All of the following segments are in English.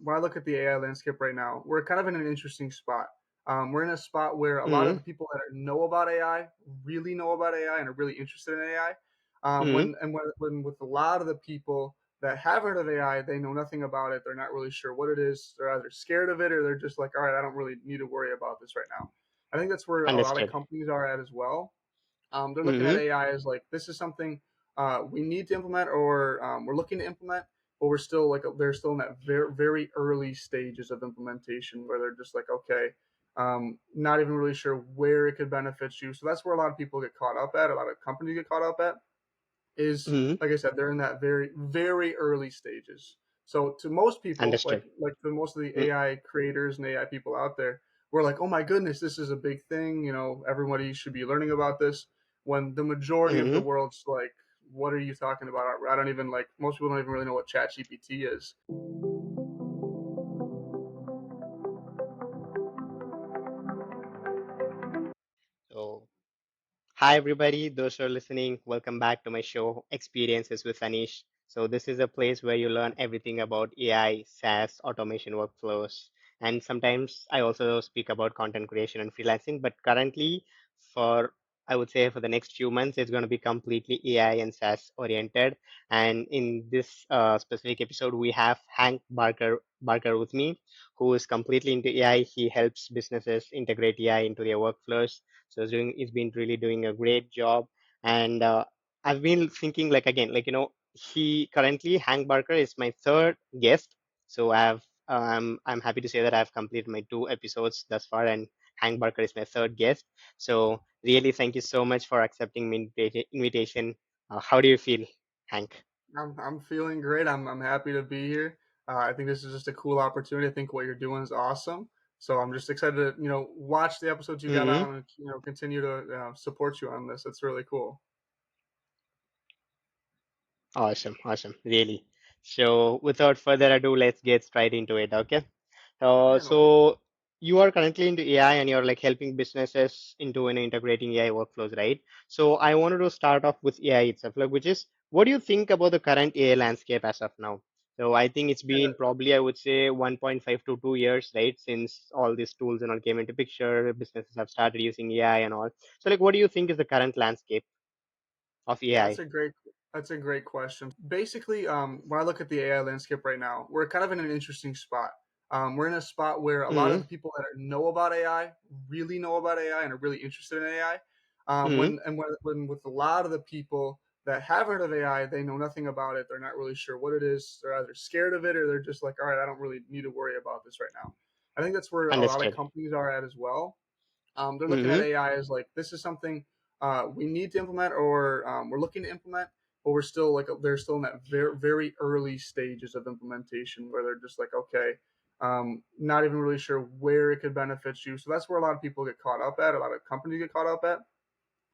when I look at the AI landscape right now, we're kind of in an interesting spot. We're in a spot where a lot of Mm-hmm. the people that know about AI really know about AI and are really interested in AI. Mm-hmm. When with a lot of the people that have heard of AI, they know nothing about it. They're not really sure what it is. They're either scared of it or they're just like, all right, I don't really need to worry about this right now. I think that's where a lot of Understood. companies are at as well. They're looking at Mm-hmm. AI as like this is something we need to implement or we're looking to implement, but we're still like they're still in that very early stages of implementation where they're just like okay, not even really sure where it could benefit you. So that's where a lot of people get caught up at. A lot of companies get caught up at is Mm-hmm. like I said, they're in that very early stages. So to most people, Understood. like to most of the Mm-hmm. AI creators and AI people out there, we're like, oh my goodness, this is a big thing. Everybody should be learning about this. When the majority of the Mm-hmm. world's like, what are you talking about? I don't even like. Most people don't even really know what Chat GPT is. So, hi everybody, those who are listening, welcome back to my show, Experiences with Anish. So, this is a place where you learn everything about AI, SaaS, automation workflows, and sometimes I also speak about content creation and freelancing. But currently, for I would say for the next few months, it's going to be completely AI and SaaS oriented. And in this specific episode, we have Hank Barker with me, who is completely into AI. He helps businesses integrate AI into their workflows, so he's been really doing a great job. And I've been thinking like again, like he currently Hank Barker is my third guest. So I'm happy to say that I've completed my two episodes thus far, and Hank Barker is my third guest. So really, thank you so much for accepting my invitation. How do you feel, Hank? I'm feeling great. I'm happy to be here. I think this is just a cool opportunity. I think what you're doing is awesome. So I'm just excited to watch the episodes you got Mm-hmm. on and continue to support you on this. It's really cool. Awesome, awesome, really. So without further ado, let's get straight into it. Okay. Yeah, no worries. So you are currently into AI and you're like helping businesses into integrating AI workflows, right? So I wanted to start off with AI itself, like which is what do you think about the current AI landscape as of now? So I think it's Yeah, been probably I would say 1.5 to 2 years, right, since all these tools and all came into picture, businesses have started using AI and all. So like what do you think is the current landscape of yeah, AI? that's a great question. Basically, when I look at the AI landscape right now, we're kind of in an interesting spot. We're in a spot where a lot of Mm-hmm. the people that know about AI really know about AI and are really interested in AI. Mm-hmm. When with a lot of the people that have heard of AI, they know nothing about it. They're not really sure what it is. They're either scared of it or they're just like, all right, I don't really need to worry about this right now. I think that's where a lot of Understood. companies are at as well. They're looking at Mm-hmm. AI as like this is something we need to implement or we're looking to implement, but we're still like they're still in that very early stages of implementation where they're just like okay, not even really sure where it could benefit you. So that's where a lot of people get caught up at. A lot of companies get caught up at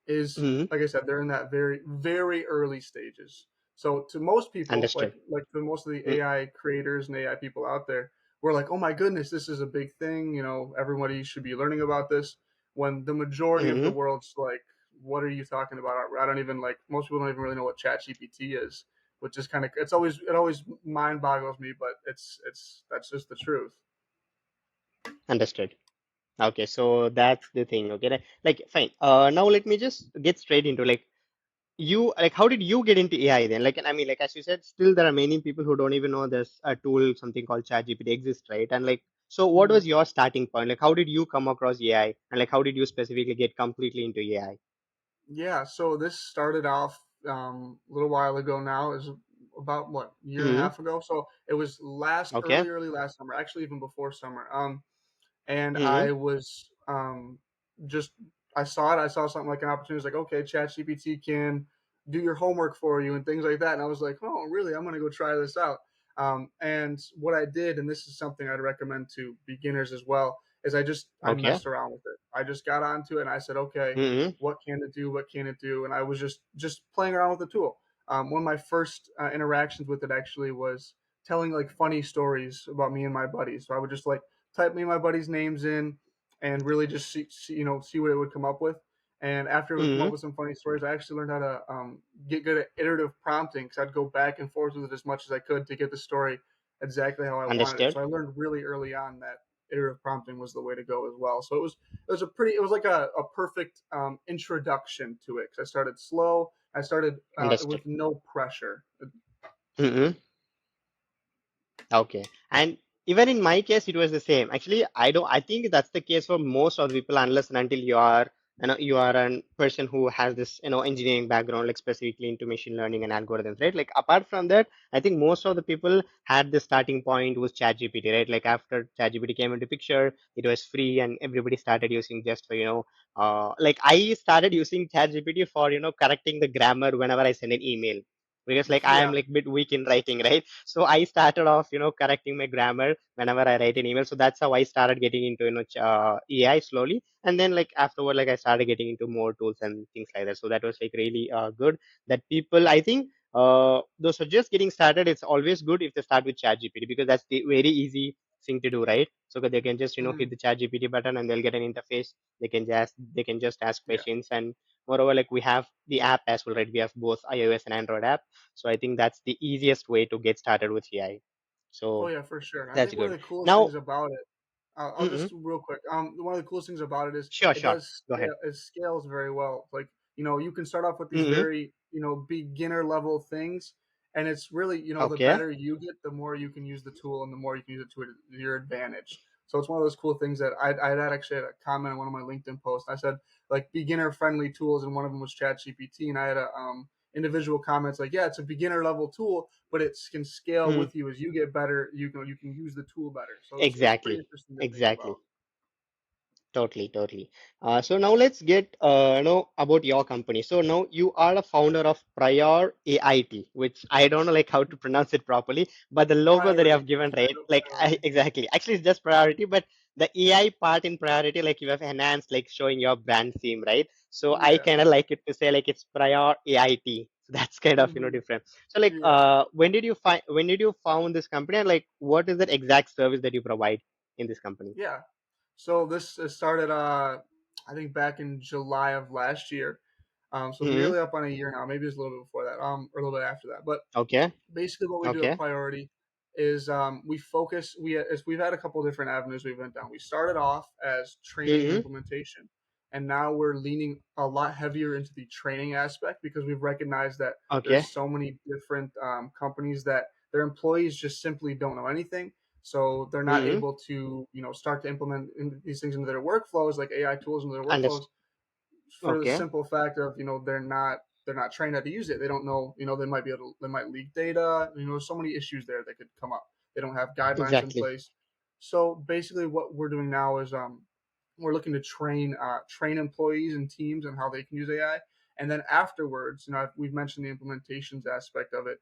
is Mm-hmm. like I said, they're in that very early stages. So to most people, Understood. like to most of the AI creators and AI people out there, we're like, oh my goodness, this is a big thing. Everybody should be learning about this. When the majority of the Mm-hmm. world's like, what are you talking about? I don't even like. Most people don't even really know what Chat GPT is, which is kind of it always mind boggles me, but it's that's just the truth. Understood. Okay, so that's the thing. Okay, like fine. Now let me just get straight into like you like how did you get into AI then? Like I mean, like as you said, still there are many people who don't even know there's a tool, something called ChatGPT exists, right? And like, so what Mhm. was your starting point? Like, how did you come across AI, and like, how did you specifically get completely into AI? Yeah, so this started off a little while ago now. It was about what year and a Mm-hmm. half ago. So it was Okay. early last summer, actually even before summer. And Mm-hmm. I was just I saw it. I saw something like an opportunity. It's like okay, ChatGPT can do your homework for you and things like that. And I was like, oh, really? I'm gonna go try this out. And what I did, and this is something I'd recommend to beginners as well, is I Okay. messed around with it. I just got onto it and I said, okay, Mm-hmm. what can it do? What can it do? And I was just playing around with the tool. One of my first interactions with it actually was telling like funny stories about me and my buddies. So I would just like type me and my buddies' names in and really just see what it would come up with. And after it would come up Mm-hmm. with some funny stories, I actually learned how to get good at iterative prompting because I'd go back and forth with it as much as I could to get the story exactly how I wanted it. Understood. So I learned really early on that iterative prompting was the way to go as well. So it was like a perfect introduction to it. 'Cause I started slow. I started Understood. with no pressure. Mm-hmm. Okay. And even in my case, it was the same. Actually, I think that's the case for most of the people, unless and until you are a person who has this, engineering background, like specifically into machine learning and algorithms, right? Like apart from that, I think most of the people had the starting point was ChatGPT, right? Like after ChatGPT came into picture, it was free and everybody started using just for, like I started using ChatGPT for, correcting the grammar whenever I send an email. Because like I am Yeah. like bit weak in writing, right? So I started off, correcting my grammar whenever I write an email. So that's how I started getting into, AI slowly. And then like afterward, like I started getting into more tools and things like that. So that was like really good that people, I think, those are just getting started. It's always good if they start with ChatGPT because that's the very easy thing to do, right? So that they can just, hit Mhm. the ChatGPT button and they'll get an interface. They can just ask Yeah. questions. And moreover, like we have the app as well, right? We have both iOS and Android app. So I think that's the easiest way to get started with AI. Oh So yeah, for sure. I that's think one of good. the coolest Now, things about it, I'll mm-mm, just real quick. One of the coolest things about it is sure, it sure. does Go ahead. it scales very well. Like you can start off with these Mm-hmm. very beginner level things, and it's really the Okay. better you get, the more you can use the tool, and the more you can use it to your advantage. So it's one of those cool things that I had actually had a comment on one of my LinkedIn posts. I said like beginner friendly tools, and one of them was ChatGPT, and I had a individual comments like, yeah, it's a beginner level tool, but it can scale Mm, with you as you get better. You can use the tool better. So it's pretty exactly. interesting to think about. Exactly. Totally, totally. So now let's get about your company. So now you are a founder of Prior AIT, which I don't know like how to pronounce it properly, but the logo that you have Priority, given, right? title Like priority. exactly. Actually, it's just priority, but the AI part in priority, like you have enhanced, like showing your brand theme, right? So I Yeah. kind of like it to say like it's Prior AIT. So that's kind of Hmm. different. So like Yeah. when did you found this company and like what is that exact service that you provide in this company? Yeah. So this started, I think, back in July of last year. So Hmm. nearly up on a year now. Maybe it's a little bit before that, or a little bit after that. But Okay. basically what we do at Okay. Priority is we focus. We've had a couple of different avenues we went down. We started off as training and Mm-hmm. implementation, and now we're leaning a lot heavier into the training aspect because we've recognized that Okay. there's so many different companies that their employees just simply don't know anything. So they're not Mm-hmm. able to, start to implement these things into their workflows, like AI tools into their workflows, Understood. for the Okay. simple fact of they're not trained how to use it. They don't know, they might leak data. So many issues there that could come up. They don't have guidelines in Exactly. place. So basically, what we're doing now is we're looking to train employees and teams on how they can use AI, and then afterwards, we've mentioned the implementations aspect of it.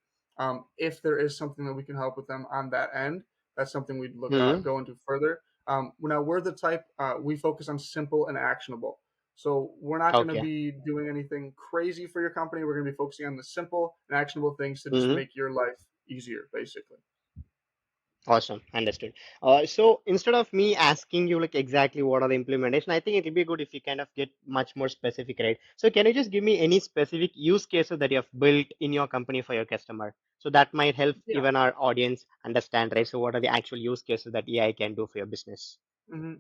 If there is something that we can help with them on that end, that's something we'd look Mm-hmm. go into further. Now we're the type we focus on simple and actionable. So we're not going to Okay. be doing anything crazy for your company. We're going to be focusing on the simple and actionable things to just Mm-hmm. make your life easier, basically. Awesome. Understood. So instead of me asking you like exactly what are the implementation, I think it would be good if you kind of get much more specific, right? So can you just give me any specific use cases that you have built in your company for your customer? So that might help Yeah. even our audience understand, right? So what are the actual use cases that AI can do for your business?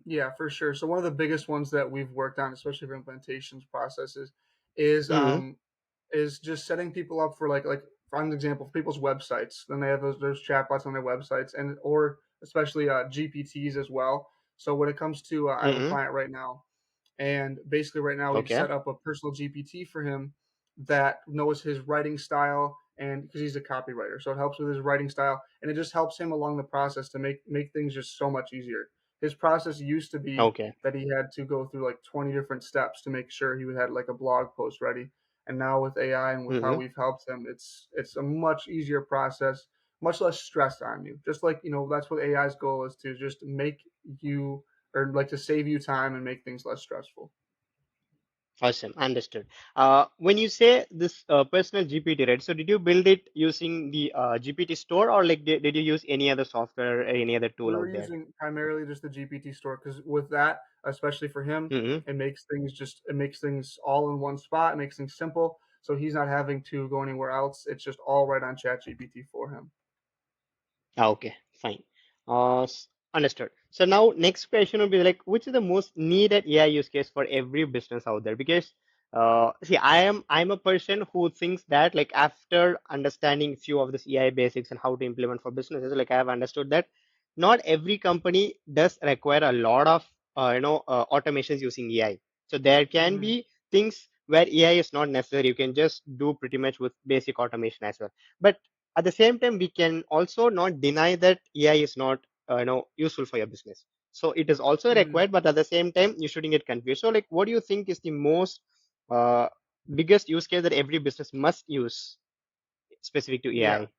Yeah, for sure. So one of the biggest ones that we've worked on, especially for implementations processes, is Mm-hmm. um, is just setting people up for for an example, for people's websites. Then they have those chatbots on their websites, and or especially GPTs as well. So when it comes to, I have a Mm-hmm. client right now. And basically, right now, we've Okay. set up a personal GPT for him that knows his writing style, and because he's a copywriter, so it helps with his writing style, and it just helps him along the process to make things just so much easier. His process used to be Okay. that he had to go through like 20 different steps to make sure he had like a blog post ready. And now with AI and with how Mm-hmm. we've helped him, it's a much easier process, much less stress on you. Just like that's what AI's goal is, to just make you, or like to save you time and make things less stressful. Awesome. Understood. When you say this personal GPT, right? So did you build it using the GPT store or like did you use any other software or any other We tool were out there? using primarily just the GPT store because with that, especially for him, Mm-hmm. it makes things all in one spot. It makes things simple, so he's not having to go anywhere else. It's just all right on ChatGPT for him. Okay. Fine. Understood. So now next question will be like, which is the most needed AI use case for every business out there? Because see, I'm a person who thinks that like after understanding few of this AI basics and how to implement for businesses, like I have understood that not every company does require a lot of automations using AI. So there can Mm, be things where AI is not necessary. You can just do pretty much with basic automation as well. But at the same time we can also not deny that AI is not useful for your business, so it is also mm, required, but at the same time you shouldn't get confused. So like what do you think is the most uh, biggest use case that every business must use specific to yeah. AI?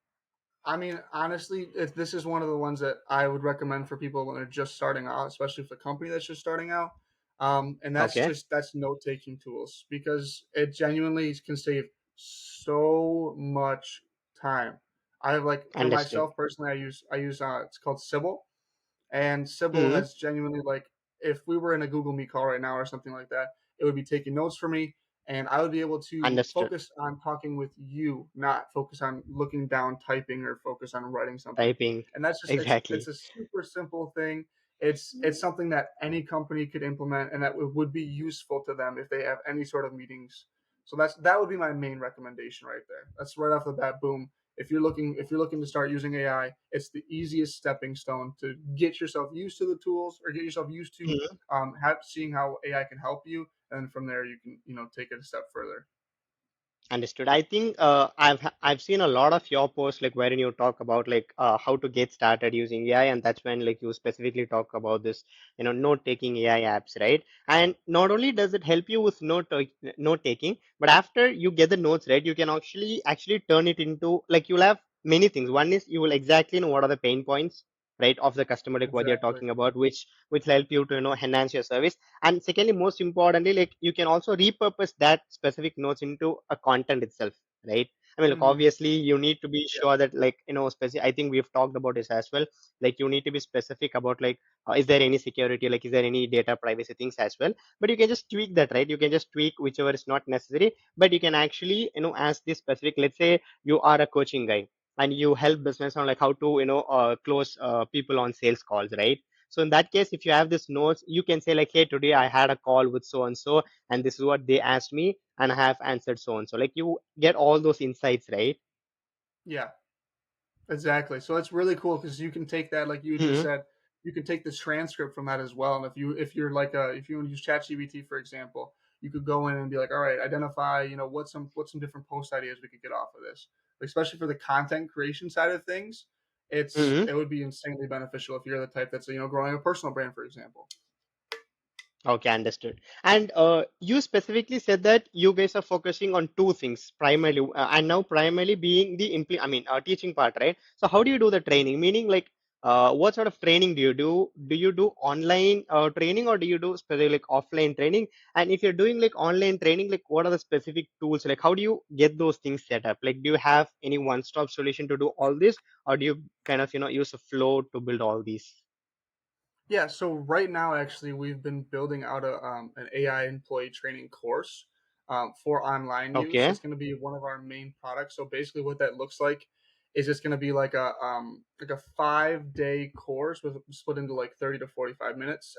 I mean, honestly, this is one of the ones that I would recommend for people when they're just starting out, especially for a company that's just starting out. And Okay, that's note taking tools because it genuinely can save so much time. I have like for understood. myself personally, I use it's called Sybil. And Sybil Hmm. has genuinely like if we were in a Google Meet call right now or something like that, it would be taking notes for me, and I would be able to Understood. focus on talking with you, not focus on looking down, typing, or focus on writing something. Typing. And that's just it's Exactly. a super simple thing. It's something that any company could implement, and that would be useful to them if they have any sort of meetings. So that would be my main recommendation right there. That's right off the bat. Boom, if you're looking to start using AI, it's the easiest stepping stone to get yourself used to the tools or get yourself used to seeing how AI can help you, and from there you can take it a step further. Understood. I think I've seen a lot of your posts like wherein you talk about like how to get started using AI, and that's when like you specifically talk about this, note taking AI apps, right? And not only does it help you with note taking, but after you get the notes, right, you can actually turn it into like you'll have many things. One is you will exactly know what are the pain points, right, of the customer, like what they're Exactly. talking about, which will help you to enhance your service. And secondly, most importantly, like you can also repurpose that specific notes into a content itself, right? I mean, like Hmm. obviously you need to be Yeah. sure that like specific. I think we've talked about this as well. Like you need to be specific about like is there any security, like is there any data privacy things as well. But you can just tweak that, right? You can just tweak whichever is not necessary. But you can actually ask this specific. Let's say you are a coaching guy and you help business on like how to close people on sales calls, right? So in that case, if you have this notes, you can say like, hey, today I had a call with so and so, and this is what they asked me, and I have answered so and so. Like you get all those insights, right? Yeah. Exactly. So it's really cool because you can take that, like you just Hmm. said, you can take the transcript from that as well. And if you want to use ChatGPT for example, you could go in and be like, all right, identify, what's some different post ideas we could get off of this. Especially for the content creation side of things, Hmm. it would be insanely beneficial if you're the type that's growing a personal brand, for example. Okay, understood. And you specifically said that you guys are focusing on two things primarily, and now primarily being the teaching part, right? So how do you do the training? Meaning, like, what sort of training do you do? Do you do online training, or do you do specific like offline training? And if you're doing like online training, like, what are the specific tools? Like, how do you get those things set up? Like, do you have any one-stop solution to do all this, or do you kind of use a flow to build all these? Yeah, so right now, actually, we've been building out an AI employee training course for online use. Okay. It's going to be one of our main products. So basically, what that looks like is it's going to be like a 5-day course with split into like 30 to 45 minutes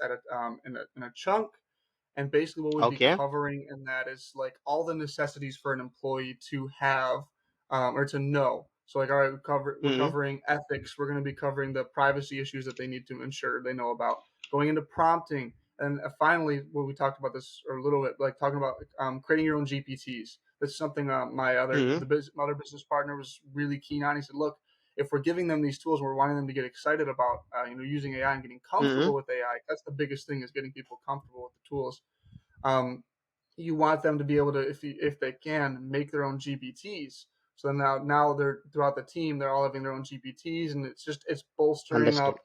in a chunk. And basically, what we'd be Okay. covering in that is like all the necessities for an employee to have or to know. So, like, all right, we're Hmm. covering ethics. We're going to be covering the privacy issues that they need to ensure they know about. Going into prompting, and finally, what we talked about this or a little bit, like talking about creating your own GPTs. That's something Hmm. my other business partner was really keen on. He said, "Look, if we're giving them these tools, we're wanting them to get excited about using AI and getting Hmm. comfortable with AI. That's the biggest thing is getting people comfortable with the tools. Um, you want them to be able to, if they can, make their own GPTs. So now they're throughout the team, they're all having their own GPTs, and it's bolstering Understood. up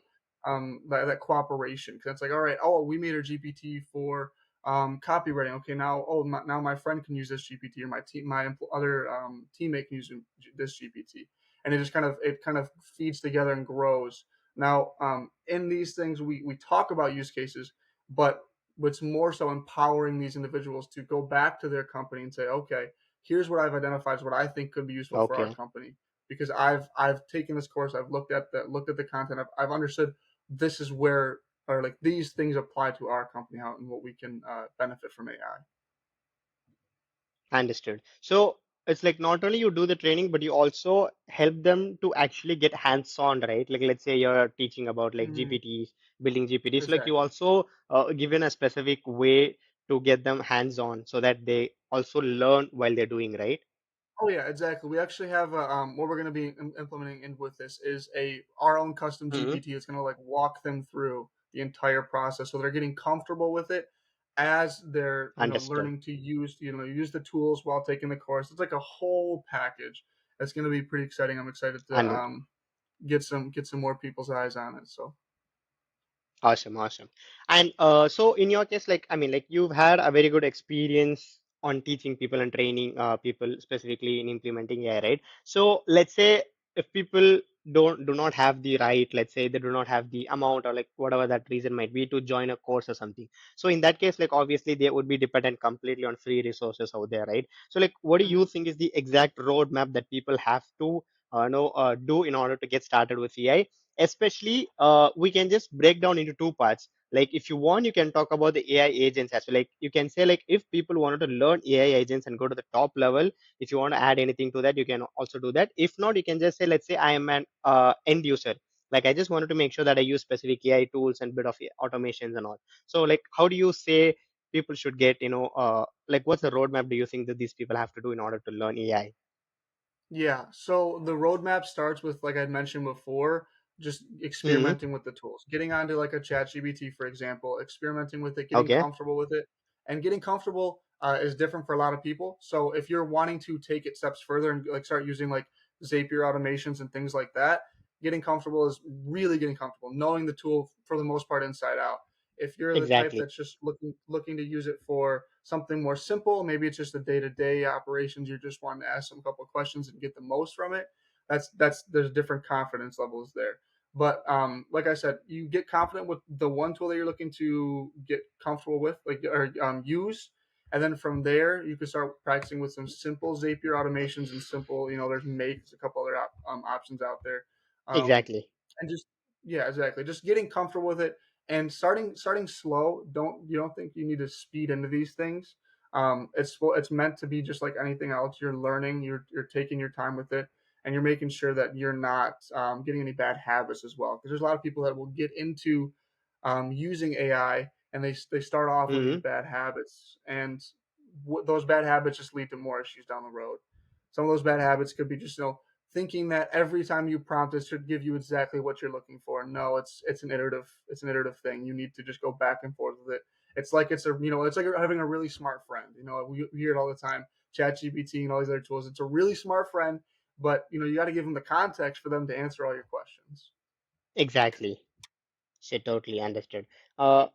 that cooperation because it's like, all right, oh, we made our GPT for copywriting. Okay, now now my friend can use this GPT or my other teammate can use this GPT, and it kind of feeds together and grows. Now, in these things, we talk about use cases, but what's more so empowering these individuals to go back to their company and say, okay, here's what I've identified as what I think could be useful for our Okay. company. because I've taken this course, I've looked at the content, I've understood this is where, or like these things apply to our company, how and what we can benefit from AI. Understood. So it's like not only you do the training, but you also help them to actually get hands-on, right? Like let's say you're teaching about like Mm, GPTs, building GPTs, like you exactly. also given a specific way to get them hands-on so that they also learn while they're doing, right? Oh yeah, exactly. We actually have what we're going to be implementing in with this is a our own custom Hmm. GPT. It's going to like walk them through the entire process, so they're getting comfortable with it as they're Understood. learning to use the tools while taking the course. It's like a whole package. It's going to be pretty exciting. I'm excited to And get some more people's eyes on it. So. awesome, awesome. And so in your case, like I mean, like you've had a very good experience on teaching people and training people specifically in implementing AI, right? So let's say if people do not have the right, let's say they do not have the amount or like whatever that reason might be to join a course or something. So in that case, like obviously they would be dependent completely on free resources out there, right? So like what do you Mhm. think is the exact roadmap that people have to do in order to get started with AI? Especially we can just break down into two parts. Like if you want, you can talk about the AI agents as well. Like you can say like if people wanted to learn AI agents and go to the top level, if you want to add anything to that, you can also do that. If not, you can just say, let's say I am an end user, like I just wanted to make sure that I use specific AI tools and bit of automations and all. So like how do you say people should get, like what's the roadmap do you think that these people have to do in order to learn AI? Yeah, so the roadmap starts with, like I mentioned before, just Hmm. experimenting with the tools. Getting onto like a chat GBT, for example, experimenting with it, getting Okay. comfortable with it. And getting comfortable is different for a lot of people. So if you're wanting to take it steps further and like start using like Zapier automations and things like that, getting comfortable is really getting comfortable, knowing the tool for the most part inside out. If you're the type Exactly. that's just looking to use it for something more simple, maybe it's just the day-to-day operations, you're just wanting to ask them a couple of questions and get the most from it. That's there's different confidence levels there. But like I said, you get confident with the one tool that you're looking to get comfortable with, like or use, and then from there you can start practicing with some simple Zapier automations and simple, there's Make, a couple other options out there, Exactly. and just yeah, exactly. Just getting comfortable with it and starting slow. You don't think you need to speed into these things. It's meant to be just like anything else. You're learning. You're taking your time with it, and you're making sure that you're not getting any bad habits as well. Because there's a lot of people that will get into using AI and they start off with these Hmm. bad habits, and those bad habits just lead to more issues down the road. Some of those bad habits could be just thinking that every time you prompt it should give you exactly what you're looking for. No, it's an iterative thing. You need to just go back and forth with it. It's like having a really smart friend. We hear it all the time. ChatGPT and all these other tools. It's a really smart friend, but you got to give them the context for them to answer all your questions. Exactly. She totally understood. Uh,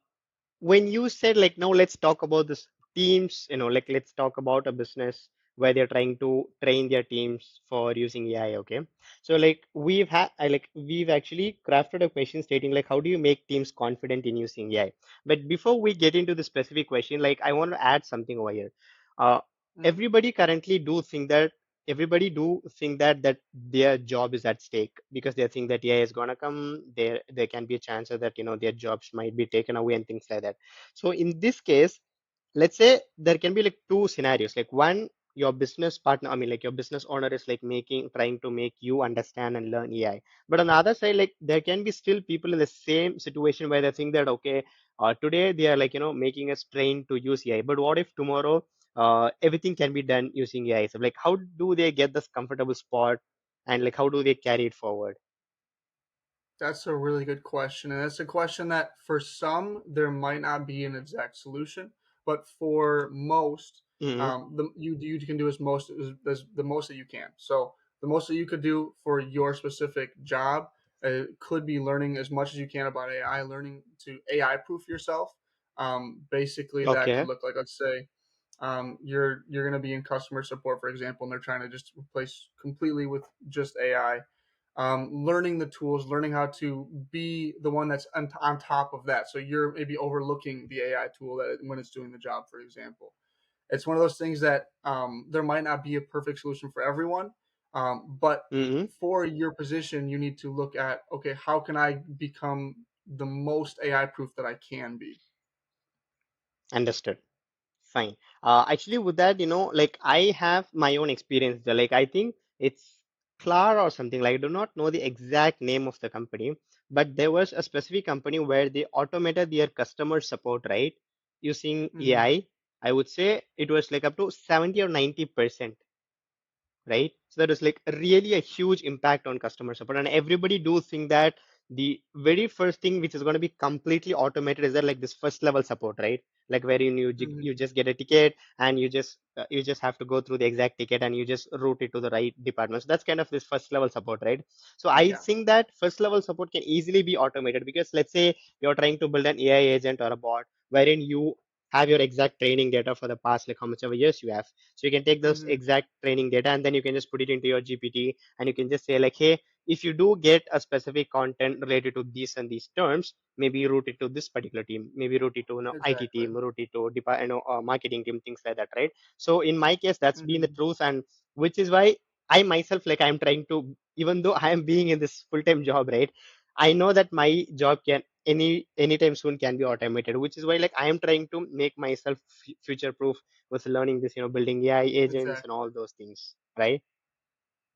when you said like, no, let's talk about this teams, like let's talk about a business where they're trying to train their teams for using AI. Okay, so like we've actually crafted a question stating like, how do you make teams confident in using AI? But before we get into the specific question, like I want to add something over here. Uh, Mm. everybody currently do think that everybody do think that their job is at stake because they think that AI is gonna come. There can be a chance that their jobs might be taken away and things like that. So in this case, let's say there can be like two scenarios. Like one, your business partner, I mean like your business owner is like trying to make you understand and learn AI. But on the other side, like there can be still people in the same situation where they think that okay, today they are like making us train to use AI. But what if tomorrow everything can be done using AI? So like how do they get this comfortable spot and like how do they carry it forward? That's a really good question, and that's a question that for some there might not be an exact solution, but for most, Hmm. you can do as the most that you can. So the most that you could do for your specific job could be learning as much as you can about AI, learning to AI proof yourself. Basically, that could Okay. look like, let's say, you're going to be in customer support, for example, and they're trying to just replace completely with just AI. Learning the tools, learning how to be the one that's on top of that. So you're maybe overlooking the AI tool when it's doing the job, for example. It's one of those things that there might not be a perfect solution for everyone. But Mm-hmm. for your position, you need to look at, okay, how can I become the most AI proof that I can be? Understood. Fine. Actually, with that, like I have my own experience there. Like I think it's Clara or something. Like I do not know the exact name of the company, but there was a specific company where they automated their customer support, right? Using AI. Hmm. I would say it was like up to 70 or 90%, right? So that is like really a huge impact on customer support. And everybody do think that the very first thing which is going to be completely automated is that like this first level support, right? Like wherein you Hmm. just get a ticket and you just have to go through the exact ticket and you just route it to the right department. So that's kind of this first level support, right? So I Yeah. think that first level support can easily be automated because let's say you're trying to build an AI agent or a bot wherein you have your exact training data for the past like how much ever years you have, so you can take those Hmm. exact training data and then you can just put it into your GPT and you can just say like, hey, if you do get a specific content related to these and these terms, maybe route it to this particular team, maybe route it to IT Exactly. team, route it to marketing team, things like that, right? So in my case, that's been the Hmm. truth, and which is why I myself like I'm trying to, even though I am being in this full-time job, right? I know that my job can anytime soon can be automated, which is why like I am trying to make myself future proof with learning this, building AI agents and Exactly. all those things, right?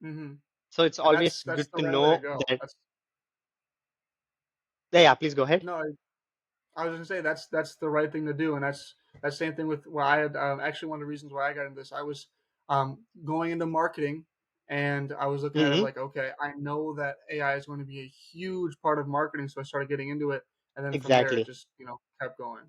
Hmm. So it's And always that's good the to right way to know go. that. That's Yeah, yeah, please go ahead. no, I was gonna say that's the right thing to do, and that's the same thing with why I had actually one of the reasons why I got into this. I was going into marketing, and I was looking at it Hmm. like, okay, I know that AI is going to be a huge part of marketing, so I started getting into it, and then from there it Exactly. just kept going.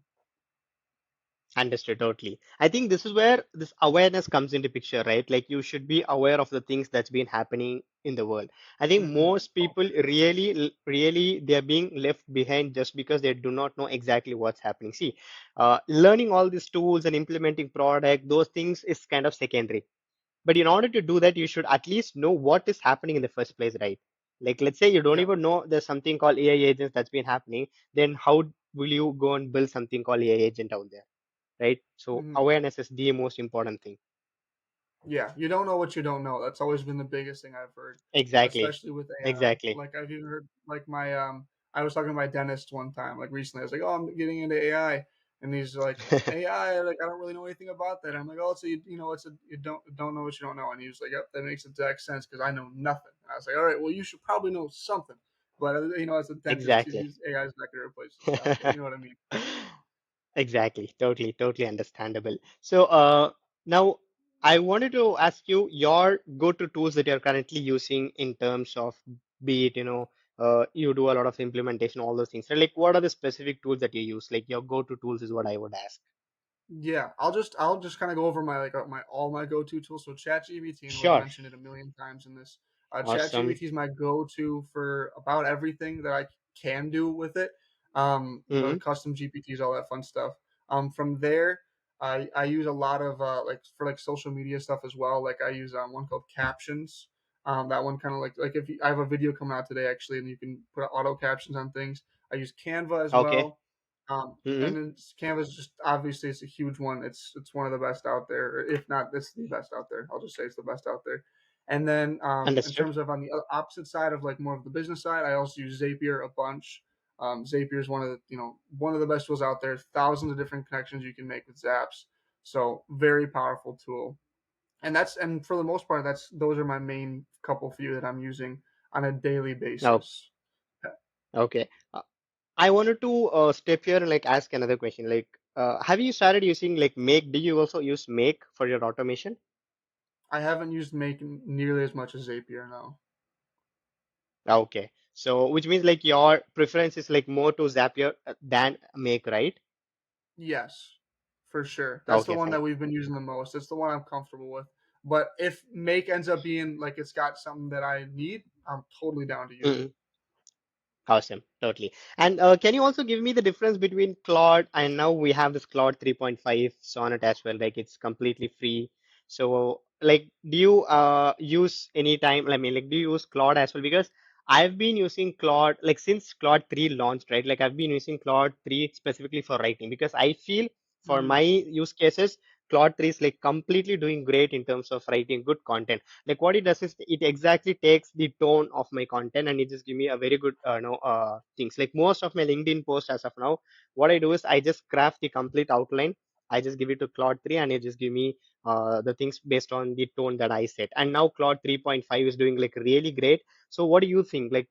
Understood totally. I think this is where this awareness comes into picture, right? Like you should be aware of the things that's been happening in the world. I think Hmm. most people really, they're being left behind just because they do not know exactly what's happening. See, learning all these tools and implementing product, those things is kind of secondary. But in order to do that, you should at least know what is happening in the first place, right? Like, let's say you don't Yeah. even know there's something called AI agents that's been happening, then how will you go and build something called AI agent out there, right? So Hmm. awareness is the most important thing. Yeah, you don't know what you don't know. That's always been the biggest thing I've heard, Exactly. especially with AI. Exactly. Like I've even heard like my I was talking to my dentist one time, like recently. I was like, "Oh, I'm getting into AI," and he's like, "AI, like I don't really know anything about that." I'm like, "Oh, so it's a you don't know what you don't know," and he was like, "Yep, that makes exact sense because I know nothing." And I was like, "All right, well, you should probably know something," but as a dentist, Exactly. AI is not going to replace his job, but you know what I mean. Exactly. Totally understandable. So now I wanted to ask you your go-to tools that you're currently using in terms of be it, you do a lot of implementation, all those things. So like what are the specific tools that you use? Like your go-to tools is what I would ask. Yeah, I'll just kind of go over my my all my go-to tools. So ChatGPT, and we've Sure. mentioned it a million times in this. Awesome. ChatGPT is my go-to for about everything that I can do with it. The Hmm. custom GPTs, all that fun stuff. From there, I use a lot of like for like social media stuff as well. Like I use one called Captions. That one kind of like if I have a video coming out today actually, and you can put auto captions on things. I use Canva as Okay. well. And Hmm. then Canva's just obviously it's a huge one. It's one of the best out there, or if not, it's the best out there. I'll just say it's the best out there. And then in Understood. terms of on the opposite side of like more of the business side, I also use Zapier a bunch. Zapier is one of the one of the best tools out there. Thousands of different connections you can make with Zaps. So very powerful tool. And for the most part, that's those are my main couple few that I'm using on a daily Oh, basis. okay. I wanted to step here and like ask another question. Like, have you started using like Make? Do you also use Make for your automation? I haven't used Make nearly as much as Zapier now. Okay. So, which means like your preference is like more to Zapier than Make, right? Yes, for sure. That's the Okay, one fine. that we've been using the most. It's the one I'm comfortable with. But if Make ends up being like it's got something that I need, I'm totally down to use it. Mm-mm. Awesome, totally. And can you also give me the difference between Claude and now we have this Claude 3.5 Sonnet as well? Like it's completely free. So, like, do you use any time? I mean, like, do you use Claude as well? Because I've been using Claude like since Claude 3 launched, right? Like I've been using Claude 3 specifically for writing because I feel for my Mm, use cases, Claude 3 is like completely doing great in terms of writing good content. Like what it does is it exactly takes the tone of my content and it just give me a very good things. Like most of my LinkedIn posts as of now, what I do is I just craft the complete outline. I just give it to Claude 3 and it just give me the things based on the tone that I set. And now Claude 3.5 is doing like really great. So what do you think? Like,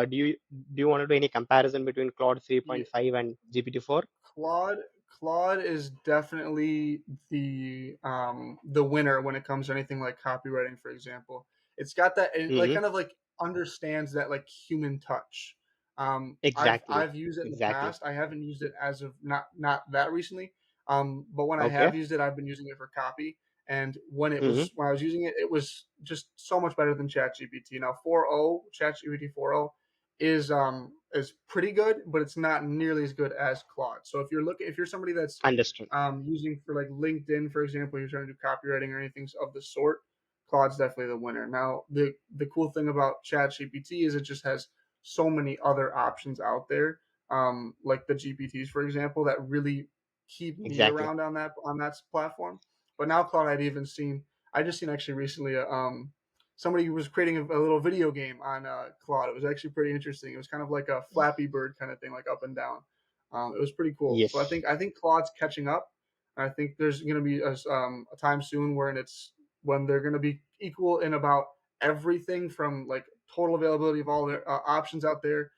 do you want to do any comparison between Claude Yeah, 3.5 and GPT-4? Claude Claude is definitely the winner when it comes to anything like copywriting, for example. It's got that it, like Mm-hmm. kind of like understands that like human touch. Exactly. I've used it in the Exactly. past. I haven't used it as of not that recently. But when I Okay. have used it, I've been using it for copy. And Mm-hmm. when I was using it, it was just so much better than ChatGPT. Now 4.0 ChatGPT 4.0 is pretty good, but it's not nearly as good as Claude. So if you're somebody that's Understood. using for like LinkedIn, for example, you're trying to do copywriting or anything of the sort, Claude's definitely the winner. Now, the cool thing about ChatGPT is it just has so many other options out there, like the GPTs, for example, that really keep me Exactly. around on that platform. But now Claude, I just seen actually recently somebody was creating a little video game on Claude. It was actually pretty interesting. It was kind of like a Flappy Bird kind of thing, like up and down. It was pretty cool. So Yes. I think Claude's catching up. I think there's going to be a time soon when they're going to be equal in about everything from like total availability of all the options out there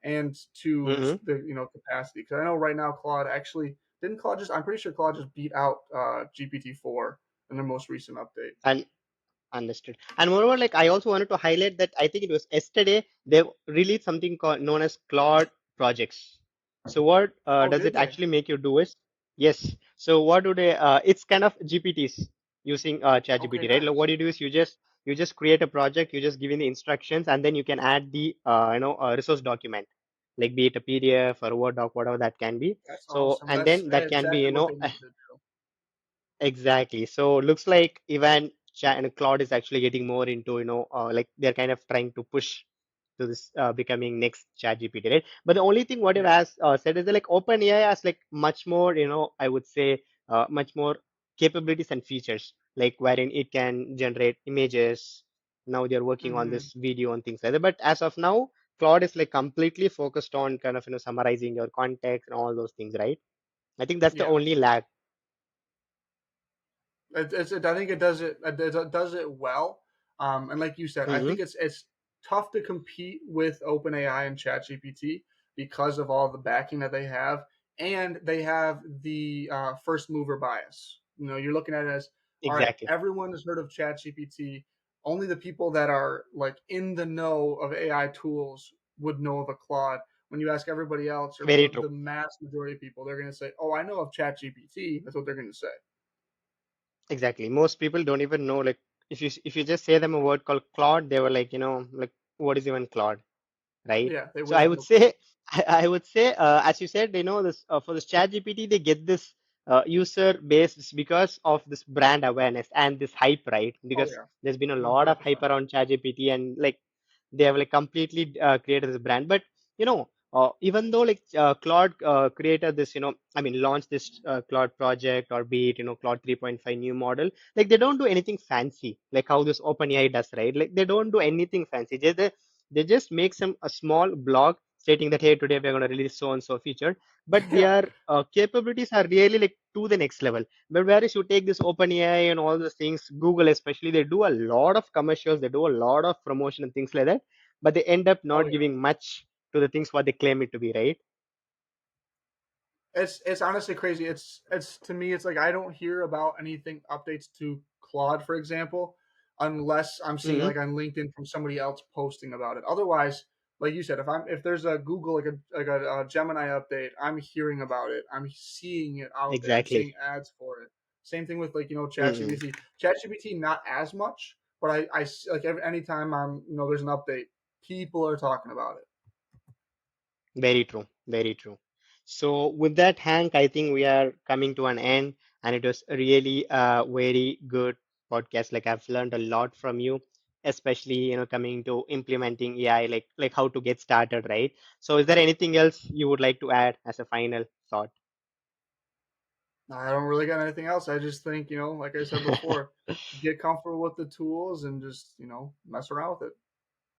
and to Mm-hmm. just the capacity. Because I know right now Claude actually didn't Claude just I'm pretty sure Claude just beat out GPT-4 in their most recent update. And understood. And moreover, like I also wanted to highlight that I think it was yesterday they released something called known as Claude projects. So what Oh, does did it they? actually make you do is yes. So what do they? It's kind of GPTs using Okay, ChatGPT, right? Like what nice. you do is you just create a project, you just give in the instructions, and then you can add the resource document, like be it a PDF or a Word doc, whatever that can be. That's So awesome. and That's then that can be exactly what they need to do. exactly. So looks like even Chat and Claude is actually getting more into, like they're kind of trying to push to this becoming next ChatGPT, right? But the only thing what it Yeah. has said is that like OpenAI has like much more, I would say much more capabilities and features, like wherein it can generate images. Now they're working on Hmm. this video and things like that. But as of now, Claude is like completely focused on kind of, summarizing your context and all those things, right? I think that's the Yeah. only lag. I think it does it well. And like you said, I Hmm. think it's tough to compete with OpenAI and ChatGPT because of all the backing that they have, and they have the first mover bias. You're looking at it as, all right, Exactly. everyone has heard of ChatGPT. Only the people that are like in the know of AI tools would know of a Claude. When you ask everybody else, or Very the true. mass majority of people, they're going to say, "Oh, I know of ChatGPT." That's what they're going to say. Exactly. Most people don't even know, like, if you just say them a word called Claude, they were like, like, what is even Claude, right? Yeah, they So would I have would no clue. say, I would say, as you said, this for this ChatGPT, they get this user base because of this brand awareness and this hype, right? Oh Because yeah, there's been a lot of hype 100%. around ChatGPT, and like they have like completely created this brand. But even though like Claude created this, I mean, launched this Claude project or be it, Claude 3.5 new model, like they don't do anything fancy, like how this OpenAI does, right? Like they don't do anything fancy. They just make some a small blog stating that hey, today we're going to release so and so feature, but Yeah. their capabilities are really like to the next level. But whereas you take this OpenAI and all those things, Google especially, they do a lot of commercials, they do a lot of promotion and things like that, but they end up Oh not yeah. giving much to the things what they claim it to be, right? It's honestly crazy. It's to me, it's like I don't hear about anything updates to Claude, for example, unless I'm seeing Hmm. like on LinkedIn from somebody else posting about it. Otherwise, like you said, if there's a Google like a Gemini update, I'm hearing about it. I'm seeing it out there. I'm seeing Exactly. ads for it. Same thing with like Mm-mm. ChatGPT. ChatGPT not as much, but like anytime there's an update, people are talking about it. Very true. Very true. So with that, Hank, I think we are coming to an end, and it was really a very good podcast. Like I've learned a lot from you, especially coming to implementing AI, like how to get started, right? So is there anything else you would like to add as a final thought? I don't really got anything else. I just think, like I said before, get comfortable with the tools and just, mess around with it.